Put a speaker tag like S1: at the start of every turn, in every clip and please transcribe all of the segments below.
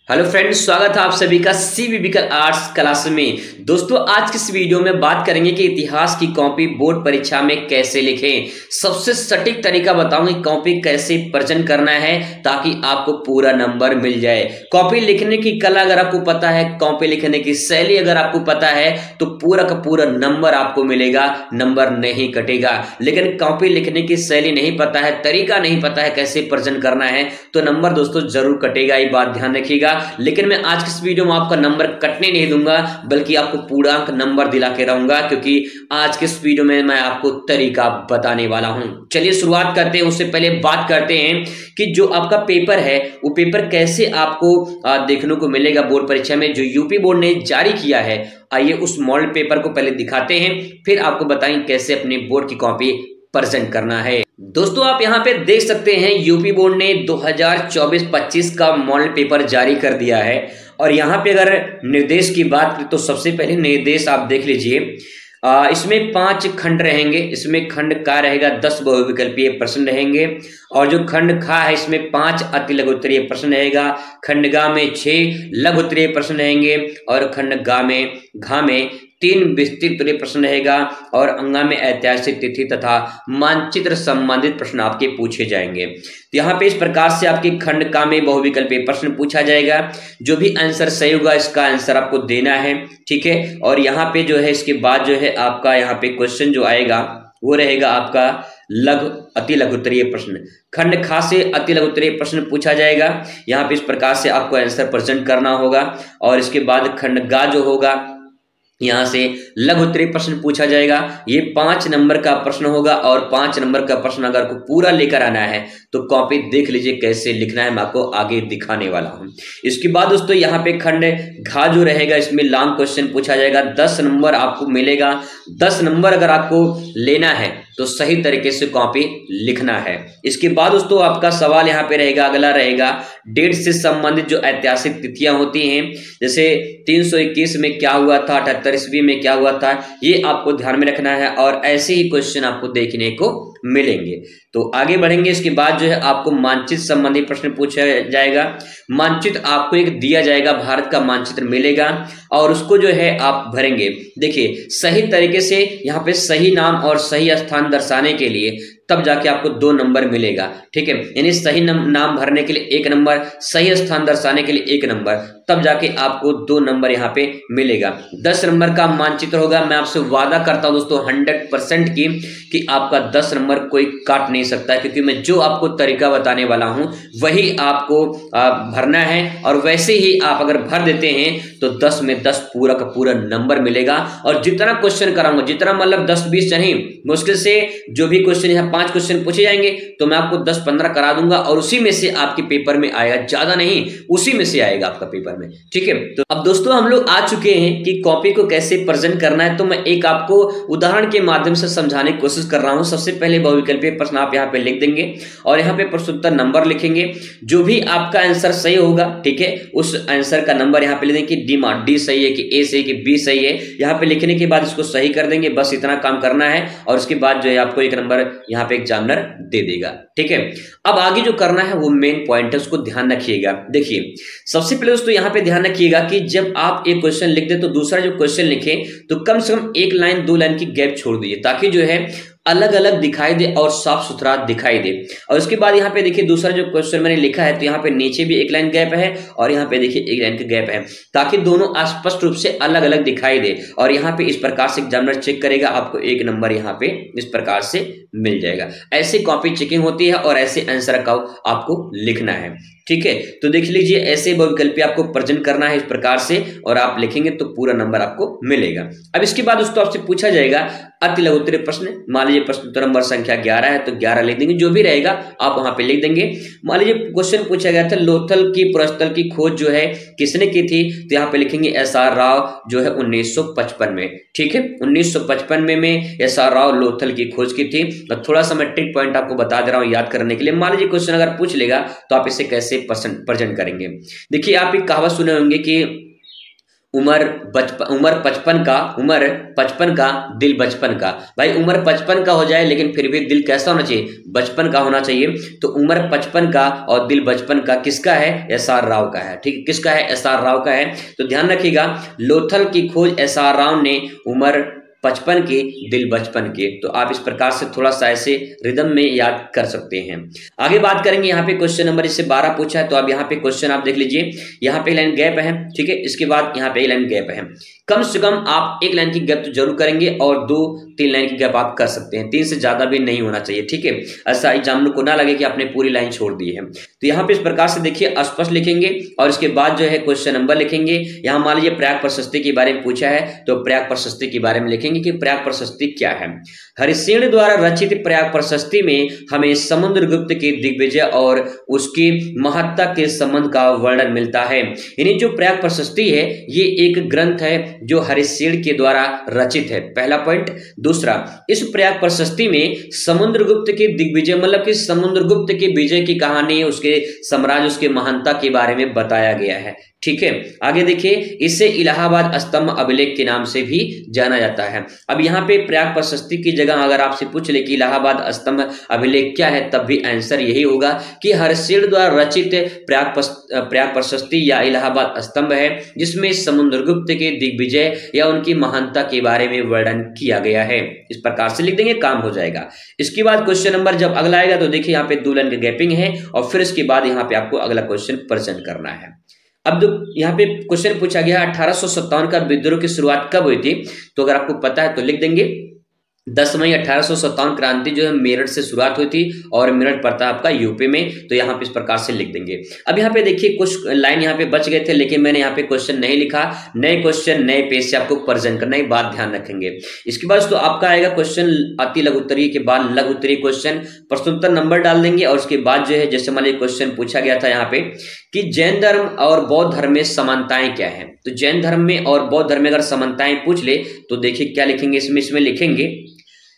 S1: Hello friends, स्वागत है आप सभी का सीवीबीकल आर्ट्स क्लास में। दोस्तों, आज की इस वीडियो में बात करेंगे कि इतिहास की कॉपी बोर्ड परीक्षा में कैसे लिखें। सबसे सटीक तरीका बताऊंगा कि कॉपी कैसे प्रेजेंट करना है ताकि आपको पूरा नंबर मिल जाए। कॉपी लिखने की कला अगर आपको पता है, कॉपी लिखने की शैली अगर आपको पता है तो पूरा का पूरा नंबर आपको मिलेगा, नंबर नहीं कटेगा। लेकिन कॉपी लिखने की शैली नहीं पता है, तरीका नहीं पता है कैसे प्रेजेंट करना है तो नंबर दोस्तों जरूर कटेगा, ये बात ध्यान रखिएगा। लेकिन मैं आज की इस वीडियो में आपका नंबर कटने नहीं दूंगा, बल्कि आपको पूर्णांक नंबर दिला के रहूंगा, क्योंकि आज के इस वीडियो में मैं आपको तरीका बताने वाला हूं। चलिए शुरुआत करते हैं। उससे पहले बात करते हैं कि जो आपका पेपर है वो पेपर कैसे आपको देखने को मिलेगा बोर्ड परीक्षा में, जो यूपी बोर्ड ने जारी किया है। आइए उस मॉडल पेपर को पहले दिखाते हैं, फिर आपको बताएं कैसे अपने बोर्ड की कॉपी प्रेजेंट करना है। दोस्तों, आप यहां पे देख सकते हैं यूपी बोर्ड ने 2024-25 का मॉडल पेपर जारी कर दिया है। और यहां पे अगर निर्देश की बात करें तो सबसे पहले निर्देश आप देख लीजिए। इसमें 5 खंड रहेंगे। इसमें खंड का रहेगा 10 बहुविकल्पीय प्रश्न रहेंगे, और जो खंड खा है इसमें 5 अति लघु उत्तरीय प्रश्न रहेगा। खंड गा में 6 लघु उत्तरीय प्रश्न रहेंगे, और खंड घा में 3 विस्तृत उत्तरीय प्रश्न रहेगा, और अंगा में ऐतिहासिक तिथि तथा मानचित्र संबंधित प्रश्न आपके पूछे जाएंगे। तो यहाँ पे इस प्रकार से आपके खंड का में बहुविकल्पीय प्रश्न पूछा जाएगा। जो भी आंसर सही होगा इसका आंसर आपको देना है, ठीक है। और यहाँ पे जो है इसके बाद जो है आपका यहाँ पे क्वेश्चन जो आएगा वो रहेगा आपका अति लघु उत्तरीय प्रश्न। खंड खा से अति लघु उत्तरीय प्रश्न पूछा जाएगा। यहाँ पे इस प्रकार से आपको आंसर प्रेजेंट करना होगा। और इसके बाद खंड गा जो होगा यहां से लघु उत्तरीय प्रश्न पूछा जाएगा। ये 5 नंबर का प्रश्न होगा, और 5 नंबर का प्रश्न अगर को पूरा लेकर आना है तो कॉपी देख लीजिए कैसे लिखना है, मैं आपको आगे दिखाने वाला हूं। इसके बाद दोस्तों यहाँ पे खंड घा जो रहेगा इसमें लॉन्ग क्वेश्चन पूछा जाएगा। 10 नंबर आपको मिलेगा। 10 नंबर अगर आपको लेना है तो सही तरीके से कॉपी लिखना है। इसके बाद दोस्तों आपका सवाल यहाँ पे रहेगा, अगला रहेगा डेट से संबंधित जो ऐतिहासिक तिथियां होती हैं, जैसे 321 में क्या हुआ था, 78 ईस्वी में क्या हुआ था, ये आपको ध्यान में रखना है। और ऐसे ही क्वेश्चन आपको देखने को मिलेंगे। तो आगे बढ़ेंगे। इसके बाद जो है आपको मानचित्र संबंधी प्रश्न पूछा जाएगा। मानचित्र आपको एक दिया जाएगा, भारत का मानचित्र मिलेगा, और उसको जो है आप भरेंगे। देखिए सही तरीके से यहाँ पे सही नाम और सही स्थान दर्शाने के लिए तब जाके आपको 2 नंबर मिलेगा, ठीक है। यानी सही नाम भरने के लिए 1 नंबर, सही स्थान दर्शाने के लिए 1 नंबर, तब जाके आपको 2 नंबर यहाँ पे मिलेगा। 10 नंबर का मानचित्र होगा। मैं आपसे वादा करता हूं दोस्तों 100% की कि आपका 10 नंबर कोई काट नहीं सकता है, क्योंकि मैं जो आपको तरीका बताने वाला हूं वही आपको भरना है। और वैसे ही आप अगर भर देते हैं तो 10 में 10 पूरा का पूरा नंबर मिलेगा। और जितना क्वेश्चन कराऊंगा, जितना मतलब 10-20 नहीं, मुश्किल से जो भी क्वेश्चन यहाँ 5 क्वेश्चन पूछे जाएंगे तो मैं आपको 10-15 करा दूंगा, और उसी में से आपके पेपर में आएगा, ज्यादा नहीं, उसी में से आएगा आपका पेपर में, ठीक है। तो अब दोस्तों हम लोग आ चुके हैं कि कॉपी को कैसे प्रेजेंट करना है। तो मैं एक आपको उदाहरण के माध्यम से समझाने की कोशिश कर रहा हूं। सबसे पहले बहुविकल्पीय प्रश्न आप यहाँ पे लिख देंगे, और यहाँ पे प्रश्नोत्तर नंबर लिखेंगे। जो भी आपका आंसर सही होगा, ठीक है, उस आंसर का नंबर यहाँ पे लिख देंगे कि डी सही है, कि ए सही है, कि बी सही है। यहाँ पे लिखने के बाद इसको सही कर देंगे, बस इतना काम करना है। और उसके बाद जो है आपको 1 नंबर यहाँ पे एग्जामिनर दे देगा, ठीक है। अब आगे जो करना है वो मेन पॉइंट है, उसको ध्यान रखिएगा। देखिए सबसे पहले दोस्तों यहाँ पे ध्यान रखिएगा कि जब आप एक क्वेश्चन लिख दे तो दूसरा जो क्वेश्चन लिखें तो कम से कम 1 लाइन 2 लाइन की गैप छोड़ दीजिए, ताकि जो है अलग अलग दिखाई दे और साफ सुथरा दिखाई दे। और उसके बाद यहाँ पे देखिए दूसरा जो क्वेश्चन मैंने लिखा है तो यहाँ पे नीचे भी 1 लाइन गैप है, और यहाँ पे देखिए 1 लाइन का गैप है, ताकि दोनों स्पष्ट रूप से अलग अलग दिखाई दे। और यहाँ पे इस प्रकार से एग्जामिनर चेक करेगा, आपको 1 नंबर यहाँ पे इस प्रकार से मिल जाएगा। ऐसे कॉपी चेकिंग होती है और ऐसे आंसर का आपको लिखना है, ठीक है। तो देख लीजिए ऐसे बहुविकल्पी आपको प्रेजेंट करना है इस प्रकार से, और आप लिखेंगे तो पूरा नंबर आपको मिलेगा। अब इसके बाद दोस्तों आपसे पूछा जाएगा अति लघु उत्तरीय प्रश्न। मान लीजिए प्रश्न उत्तर नंबर संख्या 11 है तो 11 लिख देंगे, जो भी रहेगा आप वहां पे लिख देंगे। मान लीजिए क्वेश्चन पूछा गया था लोथल की पुरस्थल की खोज जो है किसने की थी, तो यहाँ पे लिखेंगे SR राव जो है 1955 में, ठीक है। 1955 में SR राव लोथल की खोज की थी। और थोड़ा सा मैं ट्रिक पॉइंट आपको बता दे रहा हूँ याद करने के लिए। मान लीजिए क्वेश्चन अगर पूछ लेगा तो आप इसे कैसे प्रेजेंट करेंगे। देखिए आप एक कहावत सुने होंगे कि उम्र 55 का दिल बचपन का। भाई उम्र 55 का हो जाए लेकिन फिर भी दिल कैसा होना चाहिए, बचपन का होना चाहिए। तो उम्र 55 का और दिल बचपन का किसका है, SR राव का है। ठीक है, किसका है, SR राव का है। तो ध्यान रखिएगा, लोथल की खोज SR राव ने, उम्र 55 के दिल बचपन के। तो आप इस प्रकार से थोड़ा सा ऐसे रिदम में याद कर सकते हैं। आगे बात करेंगे, यहाँ पे क्वेश्चन नंबर इससे 12 पूछा है। तो अब यहाँ पे क्वेश्चन आप देख लीजिए, यहाँ पे लाइन गैप है, ठीक है, इसके बाद यहाँ पे लाइन गैप है। कम से कम आप एक लाइन की गैप तो जरूर करेंगे और 2-3 लाइन की गैप आप कर सकते हैं, 3 से ज्यादा भी नहीं होना चाहिए। ठीक है, ऐसा एग्जामिनर को ना लगे कि आपने पूरी लाइन छोड़ दी है। तो यहाँ पे इस प्रकार से देखिए, अस्पष्ट लिखेंगे और इसके बाद जो है क्वेश्चन नंबर लिखेंगे। यहाँ मान लीजिए प्रयाग प्रशस्ति के बारे में पूछा है, तो प्रयाग प्रशस्ति के बारे में लिखेंगे कि प्रयाग प्रशस्ति क्या है। हरिसेन द्वारा रचित प्रयाग प्रशस्ति में हमें समुद्रगुप्त के दिग्विजय और उसकी महत्ता के संबंध का वर्णन मिलता है। यानी जो प्रयाग प्रशस्ति है ये एक ग्रंथ है जो हरिसेन के द्वारा रचित है, पहला पॉइंट। दूसरा, इस प्रयाग प्रशस्ति में समुद्रगुप्त के दिग्विजय मतलब कि समुद्रगुप्त के विजय की कहानी, उसके साम्राज्य, उसके महानता के बारे में बताया गया है। ठीक है, आगे देखिए, इसे इलाहाबाद स्तंभ अभिलेख के नाम से भी जाना जाता है। अब यहाँ पे प्रयाग प्रशस्ति की जगह अगर आपसे पूछ ले कि इलाहाबाद स्तंभ अभिलेख क्या है, तब भी आंसर यही होगा कि हरिसेन द्वारा रचित प्रयाग प्रशस्ति या इलाहाबाद स्तंभ है, जिसमें समुद्रगुप्त के दिग्विजय या उनकी महानता के बारे में वर्णन किया गया है। इस प्रकार से लिख देंगे, काम हो जाएगा। इसके बाद क्वेश्चन नंबर जब अगला आएगा तो देखिए यहाँ पे 2 लाइन का गैपिंग है और फिर इसके बाद यहाँ पे आपको अगला क्वेश्चन प्रेजेंट करना है। अब यहाँ पे क्वेश्चन पूछा गया 1857 का विद्रोह की शुरुआत कब हुई थी। तो अगर आपको पता है तो लिख देंगे 10 मई 1857 क्रांति जो है मेरठ से शुरुआत हुई थी और मेरठ पड़ता है आपका यूपी में। तो यहाँ पे इस प्रकार से लिख देंगे। अब यहाँ पे देखिए कुछ लाइन यहाँ पे बच गए थे लेकिन मैंने यहाँ पे क्वेश्चन नहीं लिखा। नए क्वेश्चन नए पेज से आपको प्रेजेंट करना, एक बात ध्यान रखेंगे। इसके बाद तो आपका आएगा क्वेश्चन अति लघु उत्तरीय के बाद लघु उत्तरीय क्वेश्चन, प्रश्नोत्तर नंबर डाल देंगे और उसके बाद जो है जैसे मान लीजिए क्वेश्चन पूछा गया था यहाँ पे कि जैन धर्म और बौद्ध धर्म में समानताएं क्या है। तो जैन धर्म में और बौद्ध धर्म में अगर समानताएं पूछ ले तो देखिए क्या लिखेंगे,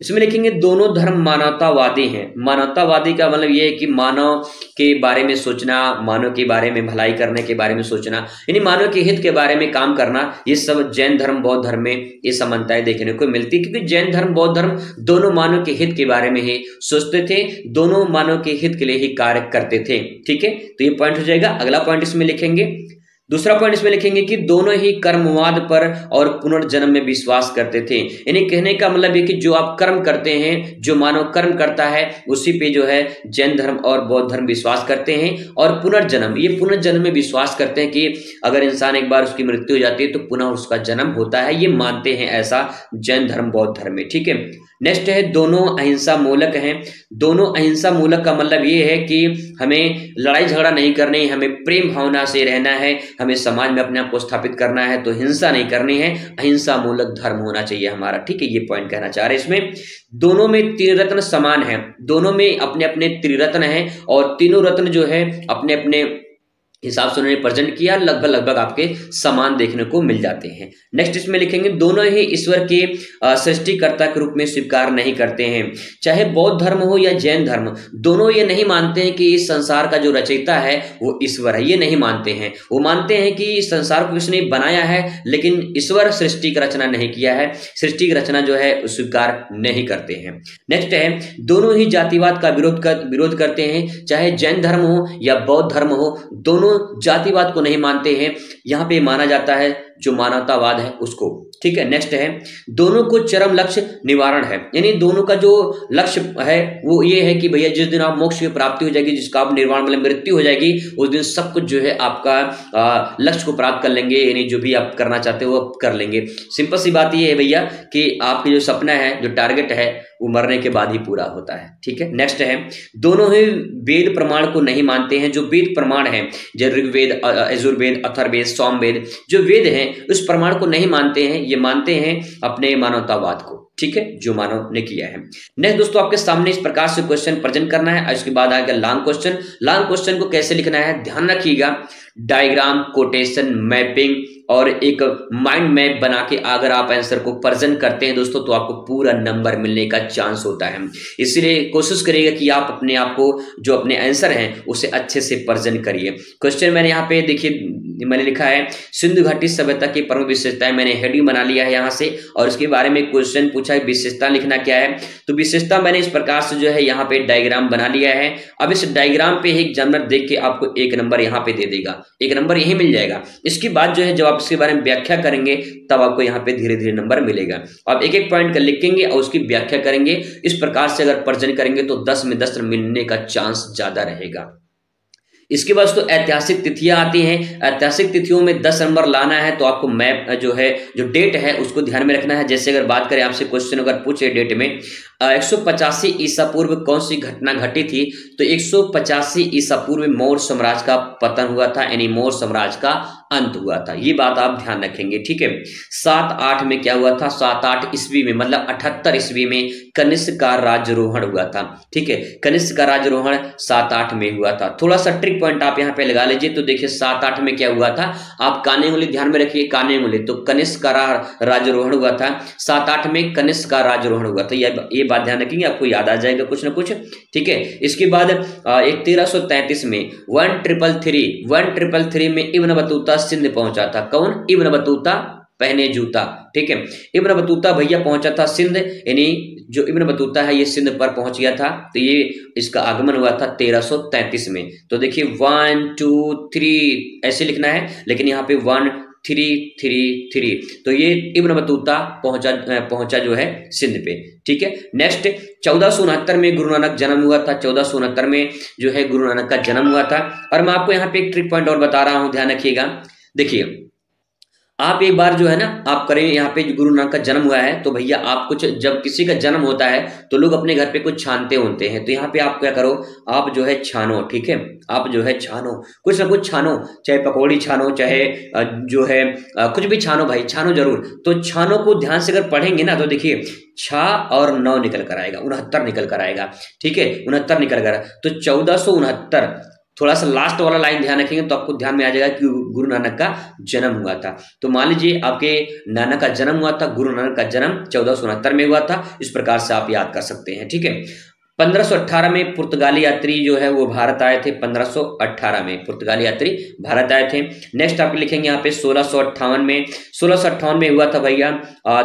S1: इसमें लिखेंगे दोनों धर्म मानवतावादी हैं। मानवतावादी का मतलब ये है कि मानव के बारे में सोचना, मानव के बारे में भलाई करने के बारे में सोचना, यानी मानव के हित के बारे में काम करना, ये सब जैन धर्म बौद्ध धर्म में ये समानताएं देखने को मिलती है। क्योंकि जैन धर्म बौद्ध धर्म दोनों मानव के हित के बारे में ही सोचते थे, दोनों मानव के हित के लिए ही कार्य करते थे। ठीक है, तो ये पॉइंट हो जाएगा। अगला पॉइंट इसमें लिखेंगे, दूसरा पॉइंट इसमें लिखेंगे कि दोनों ही कर्मवाद पर और पुनर्जन्म में विश्वास करते थे। यानी कहने का मतलब है कि जो आप कर्म करते हैं, जो मानव कर्म करता है उसी पे जो है जैन धर्म और बौद्ध धर्म विश्वास करते हैं। और पुनर्जन्म, ये पुनर्जन्म में विश्वास करते हैं कि अगर इंसान एक बार उसकी मृत्यु हो जाती है तो पुनः उसका जन्म होता है, ये मानते हैं ऐसा जैन धर्म बौद्ध धर्म में। ठीक है, नेक्स्ट है दोनों अहिंसा मूलक हैं। दोनों अहिंसा मूलक का मतलब ये है कि हमें लड़ाई झगड़ा नहीं करनी, हमें प्रेम भावना से रहना है, हमें समाज में अपने आप को स्थापित करना है, तो हिंसा नहीं करनी है, अहिंसा मूलक धर्म होना चाहिए हमारा। ठीक है, ये पॉइंट कहना चाह रहे हैं। इसमें दोनों में त्रिरत्न समान है, दोनों में अपने अपने त्रिरत्न हैं और तीनों रत्न जो है अपने अपने हिसाब से उन्होंने प्रेजेंट किया, लगभग आपके समान देखने को मिल जाते हैं। नेक्स्ट इसमें लिखेंगे दोनों ही ईश्वर के सृष्टिकर्ता के रूप में स्वीकार नहीं करते हैं। चाहे बौद्ध धर्म हो या जैन धर्म, दोनों ये नहीं मानते हैं कि इस संसार का जो रचयिता है वो ईश्वर है, ये नहीं मानते हैं। वो मानते हैं कि इस संसार को किसने बनाया है लेकिन ईश्वर सृष्टि की रचना नहीं किया है, सृष्टि की रचना जो है स्वीकार नहीं करते हैं। नेक्स्ट है दोनों ही जातिवाद का विरोध करते हैं। चाहे जैन धर्म हो या बौद्ध धर्म हो, दोनों जातिवाद को नहीं मानते हैं। यहां पे माना जाता है जो मानवतावाद है उसको। ठीक है, नेक्स्ट है दोनों को चरम लक्ष्य निवारण है, यानी दोनों का जो लक्ष्य है वो ये है कि भैया जिस दिन आप मोक्ष की प्राप्ति हो जाएगी, जिसका आप निर्वाण मतलब मृत्यु हो जाएगी, उस दिन सब कुछ जो है आपका लक्ष्य को प्राप्त कर लेंगे, यानी जो भी आप करना चाहते हो वो कर लेंगे। सिंपल सी बात ये है भैया कि आपके जो सपना है, जो टारगेट है, वो मरने के बाद ही पूरा होता है। ठीक है, नेक्स्ट है दोनों ही वेद प्रमाण को नहीं मानते हैं। जो वेद प्रमाण है, जैसे ऋग्वेद, यजुर्वेद, अथर्ववेद, सामवेद, जो वेद हैं उस प्रमाण को नहीं मानते हैं, ये मानते हैं अपने मानवतावाद को। ठीक है, जो मानव ने किया है। नेक्स्ट दोस्तों आपके सामने इस प्रकार से क्वेश्चन प्रेजेंट करना है और इसके बाद आएगा लॉन्ग क्वेश्चन। लॉन्ग क्वेश्चन को कैसे लिखना है ध्यान रखिएगा, डायग्राम, कोटेशन, मैपिंग और एक माइंड मैप बना के अगर आप आंसर को प्रेजेंट करते हैं दोस्तों तो आपको पूरा नंबर मिलने का चांस होता है। इसलिए कोशिश करिएगा कि आप अपने आप को जो अपने आंसर हैं उसे अच्छे से प्रेजेंट करिए। क्वेश्चन मैंने यहाँ पे देखिए मैंने लिखा है सिंधु घाटी सभ्यता की प्रमुख विशेषताएं, मैंने हेडिंग बना लिया है यहाँ से और उसके बारे में क्वेश्चन पूछा है विशेषता लिखना क्या है। तो विशेषता मैंने इस प्रकार से जो है यहाँ पे डायग्राम बना लिया है। अब इस डायग्राम पे एक एग्जामिनर देख के आपको 1 नंबर यहाँ पे दे देगा, 1 नंबर यही मिल जाएगा। इसके बाद जो है जब आप इसके बारे में व्याख्या करेंगे तब आपको यहाँ पे धीरे धीरे नंबर मिलेगा। आप एक एक पॉइंट का लिखेंगे और उसकी व्याख्या करेंगे। इस प्रकार से अगर प्रेजेंट करेंगे तो 10 में 10 मिलने का चांस ज्यादा रहेगा। इसके बाद तो ऐतिहासिक तिथियां आती हैं। ऐतिहासिक तिथियों में 10 नंबर लाना है तो आपको मैप जो है जो डेट है उसको ध्यान में रखना है। जैसे अगर बात करें आपसे क्वेश्चन अगर पूछे डेट में 185 ईसा पूर्व कौन सी घटना घटी थी, तो 185 ईसा पूर्व मौर्य साम्राज्य का पतन हुआ था, यानी मौर्य साम्राज्य का अंत हुआ था। ये बात आप ध्यान रखेंगे, ठीक है। 7-8 में क्या हुआ था, 7-8 ईस्वी में मतलब 78 ईस्वी में कनिष्क का राज्यारोहण हुआ था, ठीक है। कनिष्क का राज्यारोहण 7-8 में हुआ था। थोड़ा सा ट्रिक पॉइंट आप यहाँ पे लगा लीजिए। तो देखिए 7-8 में क्या हुआ था, आप काने उंगली ध्यान में रखिए, काने उंगली। तो कनिष्क का राज्यारोहण हुआ था 7-8 में, कनिष्क का राज्यारोहण हुआ था। ये बात ध्यान रखेंगे, आपको याद आ जाएगा कुछ ना कुछ, ठीक है। इसके बाद 1333 में 1333 में इब्न बतूता सिंध पहुंचा था। कौन? इब्न बतूता, पहने जूता, ठीक है। इब्न बतूता भैया पहुंचा था सिंध, यानी जो इब्न बतूता है ये सिंध पर पहुंच गया था। तो ये इसका आगमन हुआ था 1333 में। तो देखिए 1 2 3 ऐसे लिखना है, लेकिन यहाँ पे 1 3 3 3। तो ये इब्न बतूता पहुंचा जो है सिंध पे, ठीक है। नेक्स्ट 1469 में गुरु नानक जन्म हुआ था। 1469 में जो है गुरु नानक का जन्म हुआ था। और मैं आपको यहाँ पे एक ट्रिक पॉइंट और बता रहा हूं, ध्यान रखिएगा। देखिए आप एक बार जो है ना आप करें, यहाँ पे गुरु नानक का जन्म हुआ है तो भैया आप कुछ, जब किसी का जन्म होता है तो लोग अपने घर पे कुछ छानते होते हैं। तो यहाँ पे आप क्या करो, आप जो है छानो, ठीक है। आप जो है छानो, कुछ ना कुछ छानो, चाहे पकौड़ी छानो, चाहे जो है कुछ भी छानो भाई, छानो जरूर। तो छानो को ध्यान से अगर पढ़ेंगे ना तो देखिए 6 और 9 निकल कर आएगा, 69 निकल कर आएगा, ठीक है। 69 निकल कर, तो 1469। थोड़ा सा लास्ट वाला लाइन ध्यान रखेंगे तो आपको ध्यान में आ जाएगा कि गुरु नानक का जन्म हुआ था। तो मान लीजिए आपके नाना का जन्म हुआ था, गुरु नानक का जन्म 1469 में हुआ था। इस प्रकार से आप याद कर सकते हैं, ठीक है। 1518 में पुर्तगाली यात्री जो है वो भारत आए थे। 1518 में पुर्तगाली यात्री भारत आए थे। नेक्स्ट आप लिखेंगे यहाँ पे 1658 में। 1658 में हुआ था भैया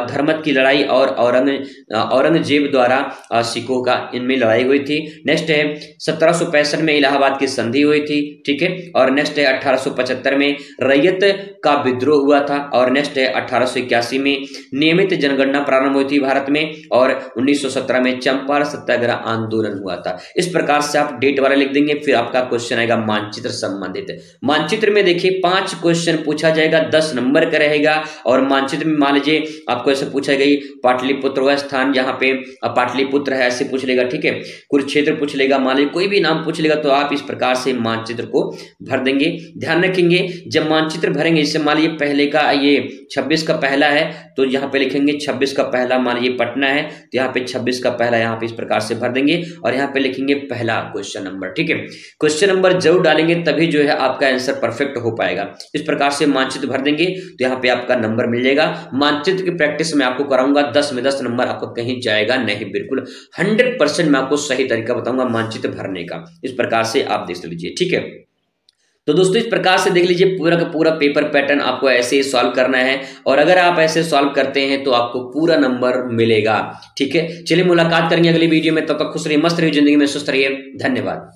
S1: धर्मत की लड़ाई और औरंगजेब द्वारा सिखों का इनमें लड़ाई हुई थी। नेक्स्ट है 1765 में इलाहाबाद की संधि हुई थी, ठीक है। और नेक्स्ट है 1875 में रैयत का विद्रोह हुआ था। और नेक्स्ट है 1881 में नियमित जनगणना प्रारंभ हुई थी भारत में। और 1917 में चंपारण सत्याग्रह आंदोलन हुआ था। इस प्रकार से आप डेट वाला लिख देंगे। फिर आपका क्वेश्चन आएगा मानचित्र संबंधित। मानचित्र में देखिए 5 क्वेश्चन पूछा जाएगा, 10 नंबर का रहेगा। और मानचित्र में मान लीजिए आपको ऐसे पूछा गई पाटलिपुत्र वह स्थान जहां पे पाटलिपुत्र है ऐसे पूछ लेगा, ठीक है। कुरुक्षेत्र पूछ लेगा, मान लीजिए कोई भी नाम पूछ लेगा तो आप इस प्रकार से मानचित्र को भर देंगे। ध्यान रखेंगे जब मानचित्र भरेंगे, जैसे मान लीजिए पहले का ये 26 का पहला है तो यहाँ पे लिखेंगे 26 का पहला, मान लीजिए पटना है तो यहाँ पे 26 का पहला यहाँ पे इस प्रकार से भर देंगे। और यहाँ पे लिखेंगे पहला क्वेश्चन नंबर, ठीक है। क्वेश्चन नंबर जरूर डालेंगे तभी जो है आपका आंसर परफेक्ट हो पाएगा। इस प्रकार से मानचित्र भर देंगे तो यहाँ पे आपका नंबर मिल जाएगा। मानचित्र की प्रैक्टिस मैं आपको कराऊंगा, 10 में 10 नंबर आपको कहीं जाएगा नहीं, बिल्कुल 100% मैं आपको सही तरीका बताऊंगा मानचित्र भरने का। इस प्रकार से आप देख लीजिए, ठीक है। तो दोस्तों इस प्रकार से देख लीजिए पूरा का पूरा पेपर पैटर्न आपको ऐसे ही सॉल्व करना है। और अगर आप ऐसे सॉल्व करते हैं तो आपको पूरा नंबर मिलेगा, ठीक है। चलिए मुलाकात करेंगे अगली वीडियो में, तब तक खुश रहिए, मस्त रहिए, जिंदगी में सुस्त रहिए। धन्यवाद।